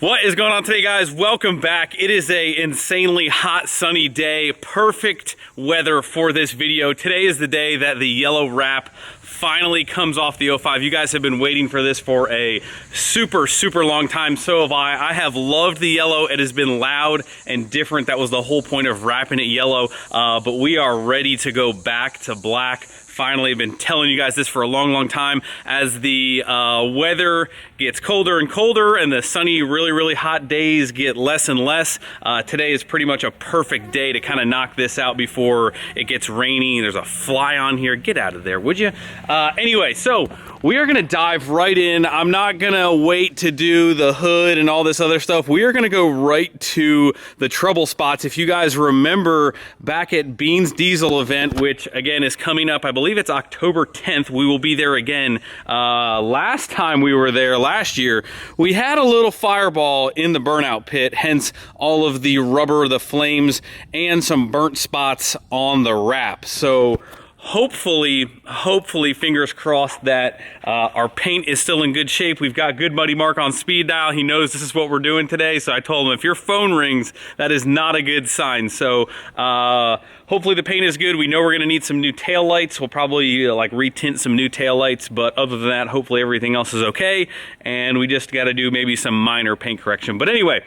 What is going on today, guys? Welcome back. It is a insanely hot, sunny day. Perfect weather for this video. Today is the day that the yellow wrap finally comes off the 05. You guys have been waiting for this for a super long time. So have I. I have loved the yellow. It has been loud and different. That was the whole point of wrapping it yellow. But we are ready to go back to black. Finally, I've been telling you guys this for a long time. As the weather gets colder and colder and the sunny, really hot days get less and less, today is pretty much a perfect day to kind of knock this out before it gets rainy. There's a fly on here. Get out of there, would you? Anyway, so we are gonna dive right in. I'm not gonna wait to do the hood and all this other stuff. We are gonna go right to the trouble spots. If you guys remember back at Beans Diesel event, which again is coming up, I believe it's October 10th, we will be there again. Last time we were there, last year, we had a little fireball in the burnout pit, hence all of the rubber, the flames, and some burnt spots on the wrap. So hopefully, fingers crossed that our paint is still in good shape. We've got Good Buddy Mark on speed dial. He knows this is what we're doing today. So I told him, if your phone rings, that is not a good sign. So hopefully the paint is good. We know we're gonna need some new tail lights. We'll probably like retint some new tail lights, but other than that, hopefully everything else is okay. And we just gotta do maybe some minor paint correction. But anyway,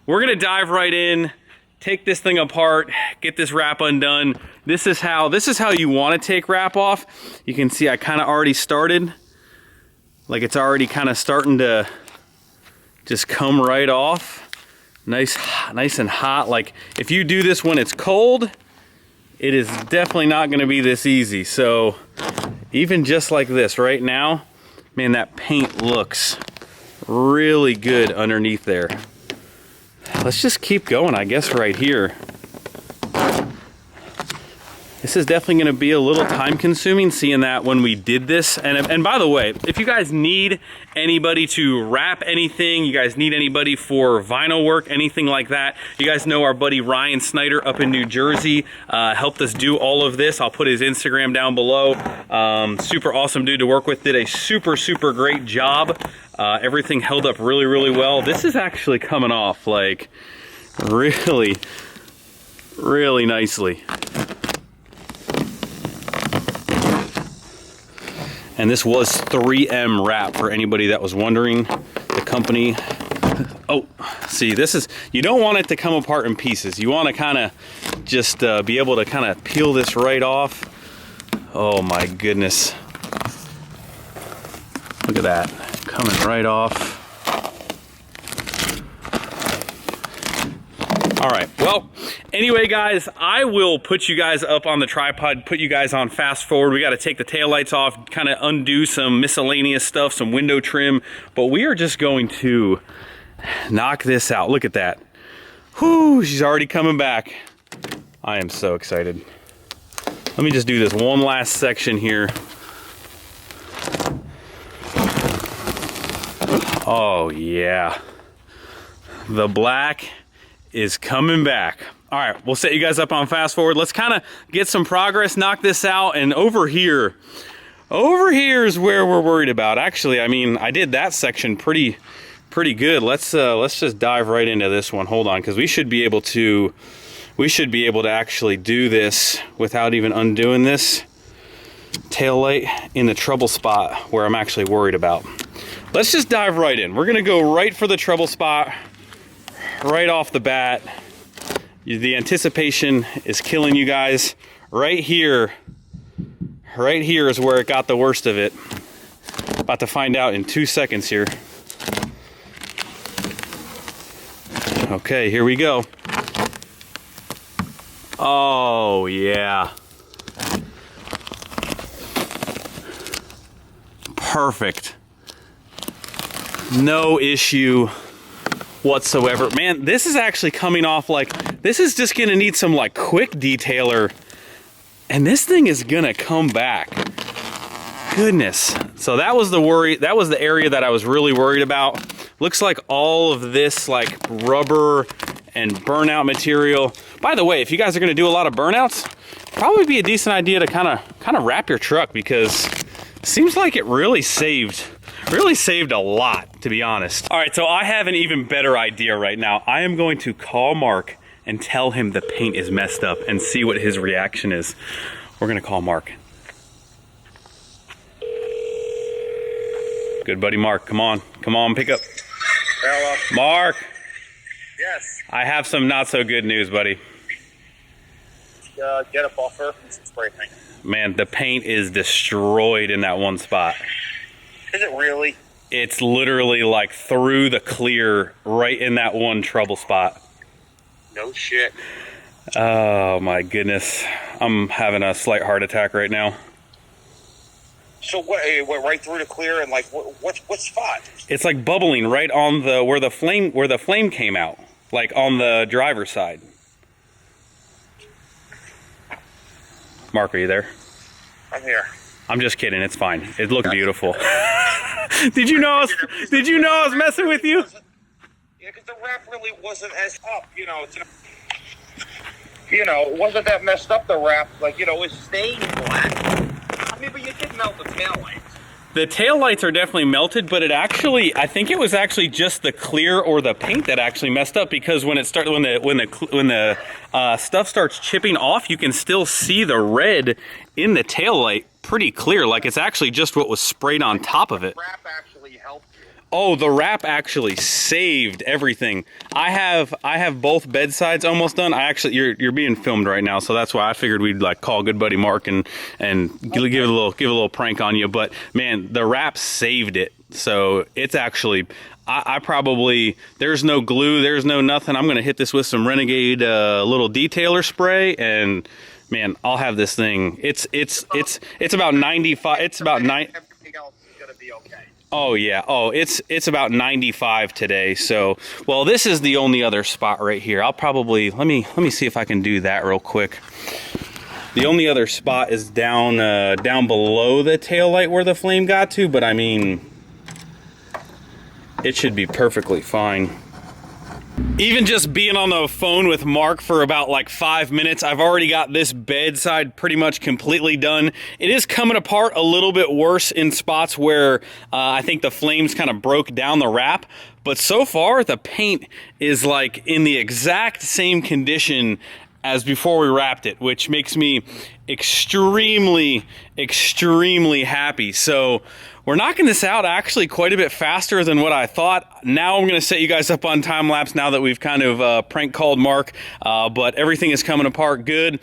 we're gonna dive right in. Take this thing apart, get this wrap undone. This is how you want to take wrap off. You can see I kind of already started. Like it's already kind of starting to just come right off. Nice and hot. Like if you do this when it's cold, it is definitely not going to be this easy. So even just like this right now, man, that paint looks really good underneath there. Let's just keep going, I guess, right here. This is definitely going to be a little time consuming, seeing that when we did this. And by the way, if you guys need anybody to wrap anything, you guys need anybody for vinyl work, anything like that, you guys know our buddy Ryan Snyder up in New Jersey helped us do all of this. I'll put his Instagram down below. Super awesome dude to work with. Did a super great job. Everything held up really well. This is actually coming off like really nicely. And this was 3M wrap for anybody that was wondering. The company. Oh, see, this is, you don't want it to come apart in pieces. You want to kind of just be able to kind of peel this right off. Oh my goodness. Look at that, coming right off. All right, well, anyway, guys, I will put you guys up on the tripod, put you guys on fast forward. We got to take the taillights off, kind of undo some miscellaneous stuff, some window trim, but we are just going to knock this out. Look at that. Whoo, she's already coming back. I am so excited. Let me just do this one last section here. Oh yeah, the black is coming back. All right, we'll set you guys up on fast forward. Let's kind of get some progress, knock this out, and over here is where we're worried about. Actually, I mean, I did that section pretty good. Let's just dive right into this one. Hold on, because we should be able to actually do this without even undoing this tail light in the trouble spot where I'm actually worried about. Let's just dive right in. We're gonna go right for the trouble spot, right off the bat. The anticipation is killing you guys. Right here is where it got the worst of it. About to find out in 2 seconds here. Okay, here we go. Oh yeah. Perfect. No issue whatsoever. Man, this is actually coming off like, this is just gonna need some like quick detailer, and this thing is gonna come back. Goodness. So that was the worry, that was the area that I was really worried about. Looks like all of this like rubber and burnout material. By the way, if you guys are gonna do a lot of burnouts, probably be a decent idea to kind of wrap your truck, because it seems like it really saved a lot to be honest. All right, so I have an even better idea right now. I am going to call Mark and tell him the paint is messed up and see what his reaction is. We're gonna call Mark. Good buddy Mark, come on, pick up. Hello. Mark. Yes. I have some not so good news, buddy. Get a buffer and some spray paint. Man, the paint is destroyed in that one spot. Is it really? It's literally like through the clear right in that one trouble spot. No shit. Oh my goodness. I'm having a slight heart attack right now. So what, it went right through the clear and like what spot? It's like bubbling right on the where the flame came out, like on the driver's side. Mark, are you there? I'm here. I'm just kidding, it's fine. It looked beautiful. Did you know I was messing with you? Yeah, because the wrap really wasn't as up, you know. It wasn't that messed up, the wrap. Like, it was stained black. I mean, but you did melt the taillights. The taillights are definitely melted, but I think it was actually just the clear or the paint that actually messed up, because when the stuff starts chipping off, you can still see the red in the taillight pretty clear. Like it's actually just what was sprayed on top of it. The wrap actually helped you. Oh, the wrap actually saved everything. I have both bedsides almost done. You're being filmed right now, so that's why I figured we'd like call good buddy Mark and give a little prank on you. But man, the wrap saved it. So it's actually, I probably, there's no glue, there's no nothing. I'm gonna hit this with some Renegade little detailer spray, and man, I'll have this thing. It's about 95. It's about 9. Everything else is gonna be okay. Oh yeah. Oh, it's about 95 today. So, well, this is the only other spot right here. I'll probably let me see if I can do that real quick. The only other spot is down below the taillight where the flame got to, but I mean, it should be perfectly fine. Even just being on the phone with Mark for about like 5 minutes, I've already got this bedside pretty much completely done. It is coming apart a little bit worse in spots where I think the flames kind of broke down the wrap, but so far the paint is like in the exact same condition as before we wrapped it, which makes me extremely happy. So we're knocking this out actually quite a bit faster than what I thought. Now I'm gonna set you guys up on time lapse now that we've kind of prank called Mark, but everything is coming apart good.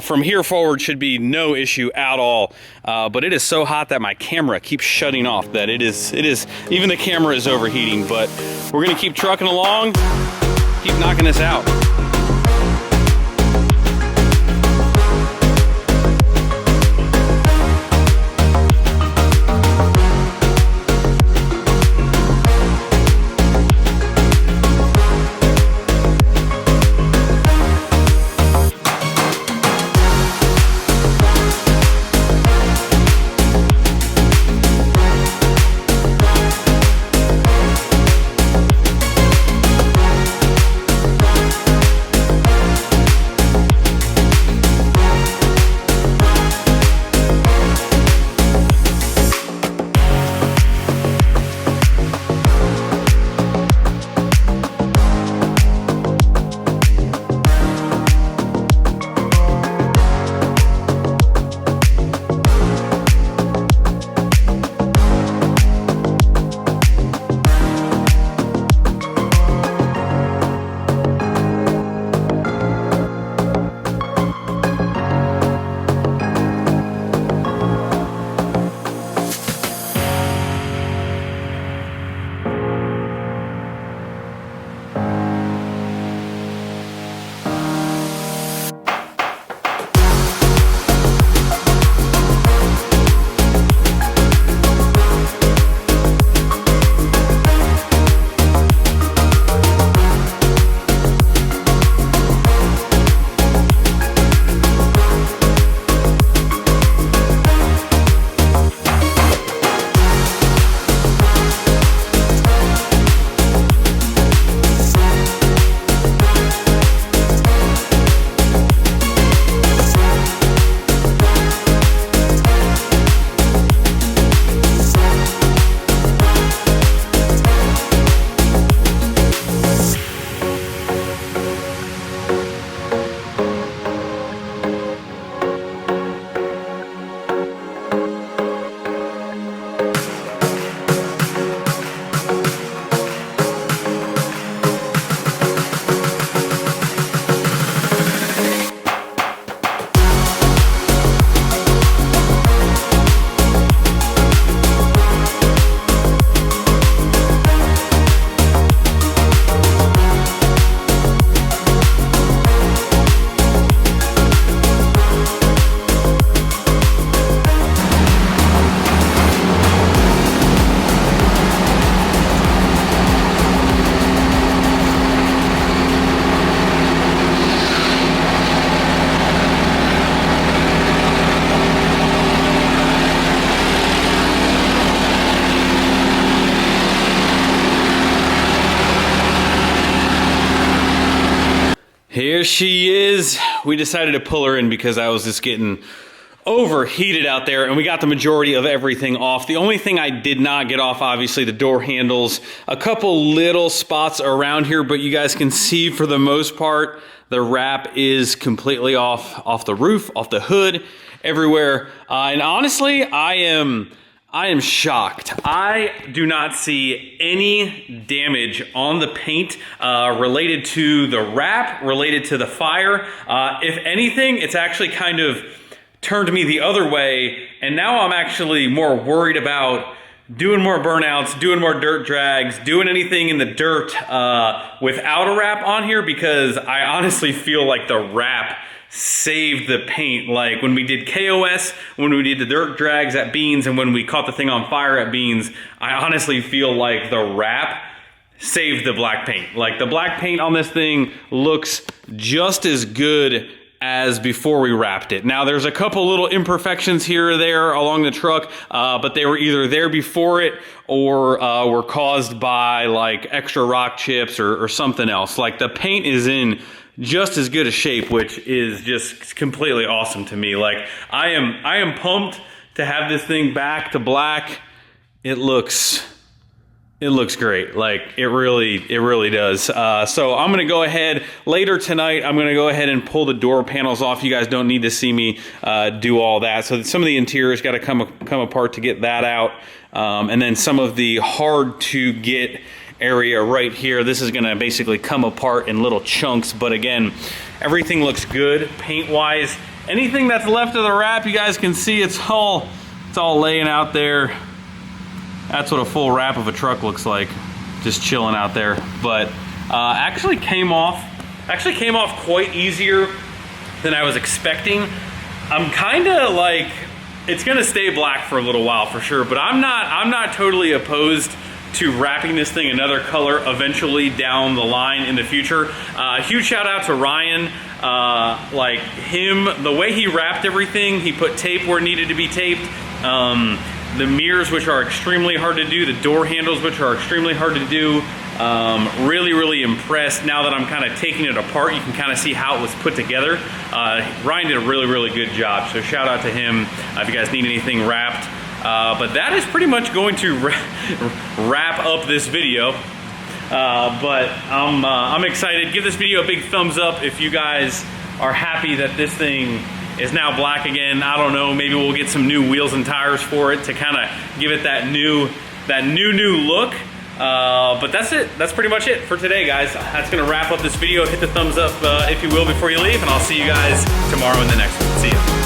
From here forward should be no issue at all. But it is so hot that my camera keeps shutting off, that it is, even the camera is overheating, but we're gonna keep trucking along, keep knocking this out. Here she is. We decided to pull her in because I was just getting overheated out there, and we got the majority of everything off. The only thing I did not get off, obviously, the door handles, a couple little spots around here, but you guys can see for the most part, the wrap is completely off the roof, off the hood, everywhere. And honestly, I am shocked. I do not see any damage on the paint related to the wrap, related to the fire. If anything, it's actually kind of turned me the other way, and now I'm actually more worried about doing more burnouts, doing more dirt drags, doing anything in the dirt without a wrap on here, because I honestly feel like the wrap saved the paint. Like when we did KOS, when we did the dirt drags at Beans, and when we caught the thing on fire at Beans, I honestly feel like the wrap saved the black paint. Like the black paint on this thing looks just as good as before we wrapped it. Now there's a couple little imperfections here or there along the truck, but they were either there before it or were caused by like extra rock chips or something else. Like the paint is in just as good a shape, which is just completely awesome to me. Like I am pumped to have this thing back to black. It looks great. Like it really does. So I'm gonna go ahead later tonight. I'm gonna go ahead and pull the door panels off. You guys don't need to see me do all that. So some of the interior's got to come apart to get that out, and then some of the hard to get area right here, this is gonna basically come apart in little chunks. But again, everything looks good paint wise. Anything that's left of the wrap, you guys can see it's all laying out there. That's what a full wrap of a truck looks like, just chilling out there. But actually came off quite easier than I was expecting. I'm kind of like, it's gonna stay black for a little while for sure, but I'm not totally opposed to wrapping this thing another color eventually down the line in the future. Huge shout out to Ryan. Like him, the way he wrapped everything, he put tape where it needed to be taped. The mirrors, which are extremely hard to do, the door handles, which are extremely hard to do. Really impressed. Now that I'm kind of taking it apart, you can kind of see how it was put together. Ryan did a really good job, so shout out to him if you guys need anything wrapped. But that is pretty much going to wrap up this video. But I'm excited. Give this video a big thumbs up if you guys are happy that this thing is now black again. I don't know, maybe we'll get some new wheels and tires for it to kind of give it that new look. But that's it. That's pretty much it for today, guys. That's gonna wrap up this video. Hit the thumbs up if you will before you leave, and I'll see you guys tomorrow in the next one. See ya.